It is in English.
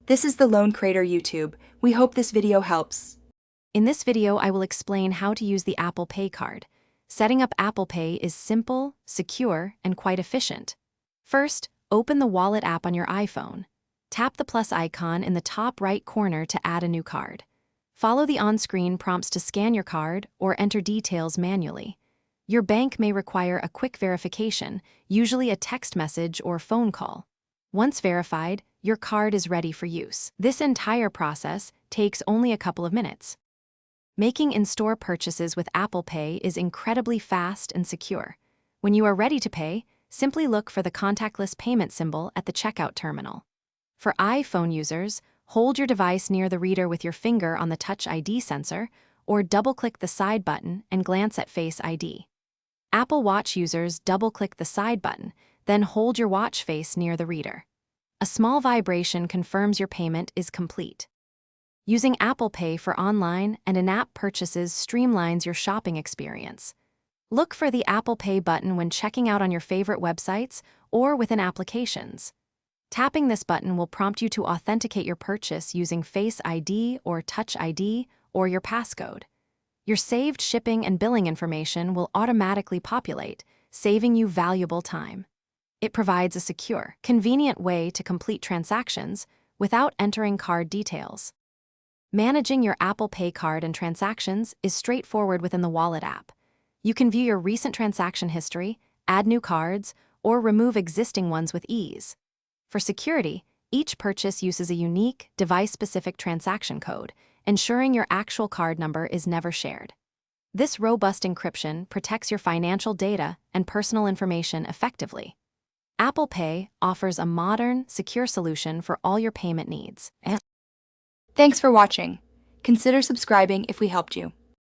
This is the Loan Creator YouTube. We hope this video helps. In this video, I will explain how to use the Apple Pay card. Setting up Apple Pay is simple, secure, and quite efficient. First, open the Wallet app on your iPhone. Tap the plus icon in the top right corner to add a new card. Follow the on-screen prompts to scan your card or enter details manually. Your bank may require a quick verification, usually a text message or phone call. Once verified, your card is ready for use. This entire process takes only a couple of minutes. Making in-store purchases with Apple Pay is incredibly fast and secure. When you are ready to pay, simply look for the contactless payment symbol at the checkout terminal. For iPhone users, hold your device near the reader with your finger on the Touch ID sensor, or double-click the side button and glance at Face ID. Apple Watch users double-click the side button, then hold your watch face near the reader. A small vibration confirms your payment is complete. Using Apple Pay for online and in-app purchases streamlines your shopping experience. Look for the Apple Pay button when checking out on your favorite websites or within applications. Tapping this button will prompt you to authenticate your purchase using Face ID or Touch ID or your passcode. Your saved shipping and billing information will automatically populate, saving you valuable time. It provides a secure, convenient way to complete transactions without entering card details. Managing your Apple Pay card and transactions is straightforward within the Wallet app. You can view your recent transaction history, add new cards, or remove existing ones with ease. For security, each purchase uses a unique, device-specific transaction code, ensuring your actual card number is never shared. This robust encryption protects your financial data and personal information effectively. Apple Pay offers a modern, secure solution for all your payment needs. Thanks for watching. Consider subscribing if we helped you.